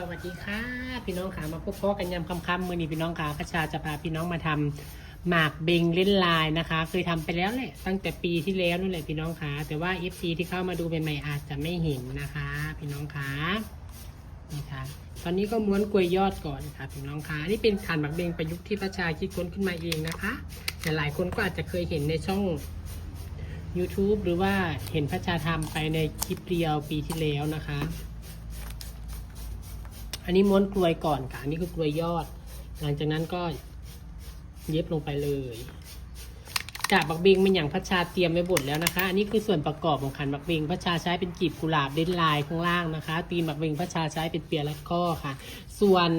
สวัสดีค่ะพี่น้องขามาพบพ่อกันยำคำๆมือนี้พี่น้องขาพระชาจะพาพี่น้องมาทำหมากเบงเล่นลายนะคะเคยทำไปแล้วแหละตั้งแต่ปีที่แล้วนั่นแหละพี่น้องขาแต่ว่า FC ที่เข้ามาดูใหม่ๆอาจจะไม่เห็นนะคะพี่น้องขานี่ค่ะตอนนี้ก็ม้วนกล้วยยอดก่อนค่ะพี่น้องขานี่เป็นขันหมากเบงประยุกต์ที่พระชาคิดค้นขึ้นมาเองนะคะแต่หลายคนก็อาจจะเคยเห็นในช่อง YouTube หรือว่าเห็นพระชาทำไปในคลิปเดียวปีที่แล้วนะคะอันนี้ม้วนกลวยก่อนค่ะอันนี้คือกลวยยอดหลังจากนั้นก็เย็บลงไปเลยกาบบักเบงเป็นอย่างพัชชาเตรียมไว้บดแล้วนะคะอันนี้คือส่วนประกอบของขันบักเบงพัชชาใช้เป็นกีบกุหลาบเด่นลายข้างล่างนะคะตีนบักเบงพัชชาใช้เป็นเปียรัดข้อค่ะส่วน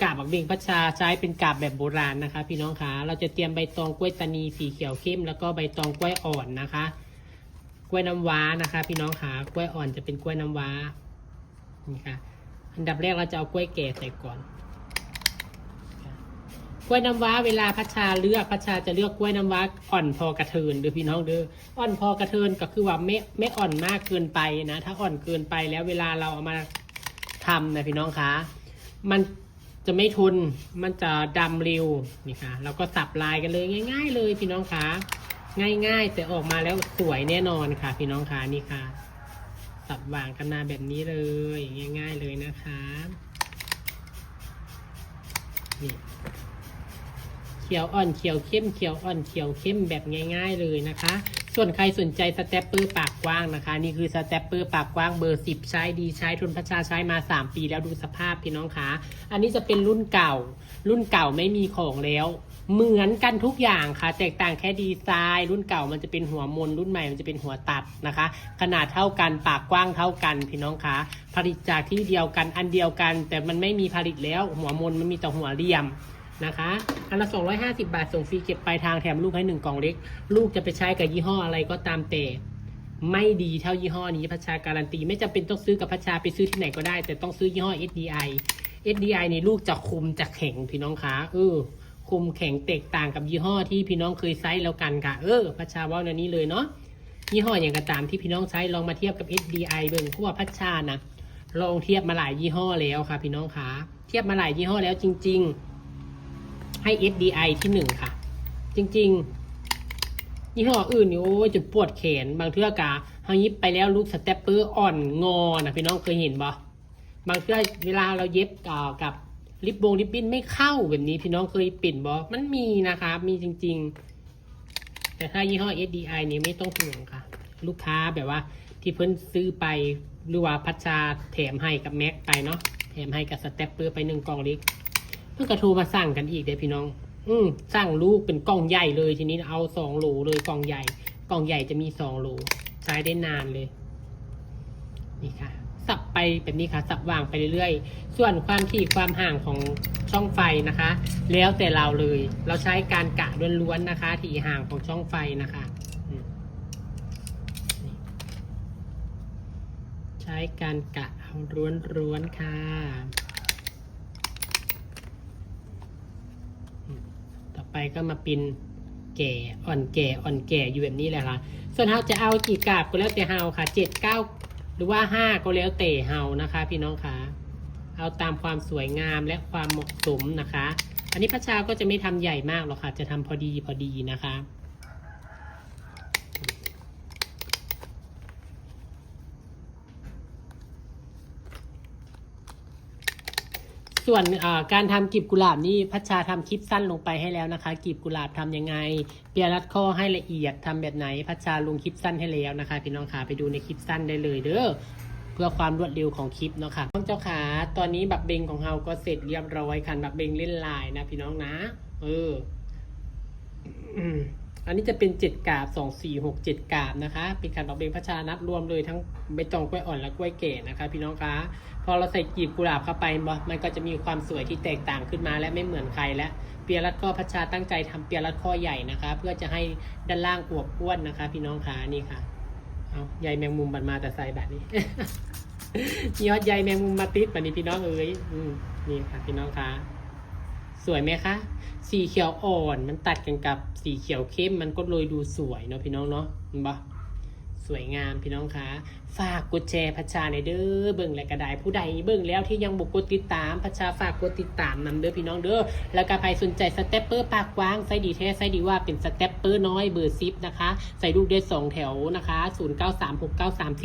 กาบบักเบงพัชชาใช้เป็นกาบแบบโบราณนะคะพี่น้องคะเราจะเตรียมใบตองกล้วยตานีสีเขียวเข้มแล้วก็ใบตองกล้วยอ่อนนะคะกล้วยน้ำว้านะคะพี่น้องคะกล้วยอ่อนจะเป็นกล้วยน้ำว้านี่ค่ะอันดับแรกเราจะเอากล้วยแก่ใส่ก่อนกล้วยน้ำว้าเวลาพัชชาเลือกพัชชาจะเลือกกล้วยน้ำว้าอ่อนพอกระเทินเด้อพี่น้องเด้ออ่อนพอกระเทินก็คือว่าไม่อ่อนมากเกินไปนะถ้าอ่อนเกินไปแล้วเวลาเราเอามาทำนะพี่น้องคะมันจะไม่ทนมันจะดำเร็วนี่ค่ะเราก็สับลายกันเลยง่ายๆเลยพี่น้องคะง่ายๆแต่ออกมาแล้วสวยแน่นอนค่ะพี่น้องคะนี่ค่ะสับวางกันมาแบบนี้เลยง่ายๆเลยนะคะนี่เขียวอ่อนเขียวเข้มเขียวอ่อนเขียวเข้มแบบง่ายๆเลยนะคะส่วนใครสนใจสแตปเปอร์ปากกว้างนะคะนี่คือสแตปเปอร์ปากกว้างเบอร์10ใช้ดีใช้ทนพัชชาใช้มา3ปีแล้วดูสภาพพี่น้องคะอันนี้จะเป็นรุ่นเก่าไม่มีของแล้วเหมือนกันทุกอย่างค่ะแตกต่างแค่ดีไซน์รุ่นเก่ามันจะเป็นหัวมนรุ่นใหม่มันจะเป็นหัวตัดนะคะขนาดเท่ากันปากกว้างเท่ากันพี่น้องคะผลิตจากที่เดียวกันอันเดียวกันแต่มันไม่มีผลิตแล้วหัวมนมันมีแต่หัวเหลี่ยมนะคะอันละ250 บาทส่งฟรีเก็บปลายทางแถมลูกให้1กล่องเล็กลูกจะไปใช้กับยี่ห้ออะไรก็ตามแต่ไม่ดีเท่ายี่ห้อนี้พัชชาการันตีไม่จำเป็นต้องซื้อกับพัชชาไปซื้อที่ไหนก็ได้แต่ต้องซื้อยี่ห้อ SDI นี่ลูกจะคมจะแข็งพี่น้องคะคมแข็งแตกต่างกับยี่ห้อที่พี่น้องเคยใช้แล้วกันค่ะพัชชาว่าในนี้เลยเนาะยี่ห้ออย่างกระตามที่พี่น้องใช้ลองมาเทียบกับ SDI เบิ่งเพราะว่าพัชชานะลองเทียบมาหลายยี่ห้อแล้วค่ะพี่น้องคะเทียบมาหลายยี่ห้อแล้วจริงๆให้ SDI ที่1ค่ะจริงๆยี่ห้ออื่นนี่โอ้ยจะปวดแขนบางเทื่อกะเขายิบไปแล้วลูกสเตปเปอร์อ่อนงอนะพี่น้องเคยเห็นบ่บางเทื่อเวลาเราเย็บกับริบบิ้นไม่เข้าแบบนี้พี่น้องเคยปิ่นบอมันมีนะคะมีจริงๆแต่ถ้ายี่ห้อ SDI นี่ไม่ต้องห่วงค่ะลูกค้าแบบว่าที่เพิ่นซื้อไปหรือว่าพัชชาแถมให้กับแม็กไปเนาะแถมให้กับสเตปเปอร์ไป1กล่องเล็กเพิ่งกระโทรมาสั่งกันอีกเด้พี่น้องสั่งลูกเป็นกล่องใหญ่เลยทีนี้เอา2 โหลเลยกล่องใหญ่จะมี2 โหลใช้ได้นานเลยนี่ค่ะสับไปแบบนี้ค่ะสับวางไปเรื่อยๆส่วนความถี่ความห่างของช่องไฟนะคะแล้วแต่เราเลยเราใช้การกะล้วนๆนะคะถี่ห่างของช่องไฟนะคะใช้การกะล้วนๆค่ะต่อไปก็มาปินแก่อ่อนแก่อยู่แบบนี้แหละค่ะส่วนเราจะเอากี่กาบก็แล้วแต่เราค่ะ7 9หรือว่า5ก็แล้วแต่เฮานะคะพี่น้องคะเอาตามความสวยงามและความเหมาะสมนะคะอันนี้พัชชาก็จะไม่ทำใหญ่มากหรอกค่ะจะทำพอดีนะคะส่วนการทำกลีบกุหลาบนี่พัชชาทำคลิปสั้นลงไปให้แล้วนะคะกลีบกุหลาบทำยังไงเปียรัดข้อให้ละเอียดทำแบบไหนพัชชาลงคลิปสั้นให้แล้วนะคะพี่น้องขาไปดูในคลิปสั้นได้เลยเด้อเพื่อความรวดเร็วของคลิปเนาะค่ะน้องเจ้าขาตอนนี้บักเบงของเราก็เสร็จเรียบร้อยค่ะบักเบงเล่นลายนะพี่น้องนะอันนี้จะเป็น7 กาบ2 4 6 7 กาบนะคะเป็นการบักเบงพัชชานัดรวมเลยทั้งใบตองกล้วยอ่อนและกล้วยแก่นะคะพี่น้องคะพอเราใส่กลีบกุหลาบเข้าไปมันก็จะมีความสวยที่แตกต่างขึ้นมาและไม่เหมือนใครและเปียรัดข้อพัชชาตั้งใจทำเปียรัดข้อใหญ่นะคะเพื่อจะให้ด้านล่างอวบอ้วนนะคะพี่น้องคะนี่ค่ะเอาใยแมงมุมบัดมาแต่ใส่แบบนี้ ยอดใยแมงมุมมาติดแบบนี้พี่น้องนี่ค่ะพี่น้องคะสวยไหมคะสีเขียวอ่อนมันตัดกันกับสีเขียวเข้มมันก็เลยดูสวยเนาะพี่น้องเนาะเห็นปะส สวยงามพี่น้องคะฝากกดแชร์พัชชาในเด้อเบิ่งและกระไดผู้ใดเบิ่งแล้วที่ยังบ่กดติดตามพัชชาฝากกดติดตามนำเด้อพี่น้องเด้อแล้วก็ใครสนใจสเต็ปเปอร์ปากกว้างไซส์ดีแท้ไซส์ดีว่าเป็นสเต็ปเปอร์น้อยเบอร์10นะคะใส่ลูกได้2แถวนะคะ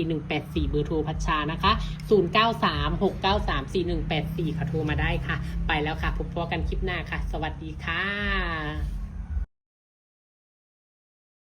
0936934184เบอร์โทรพัชชานะคะ0936934184ค่ะโทรมาได้ค่ะไปแล้วค่ะพบกันคลิปหน้าค่ะสวัสดีค่ะ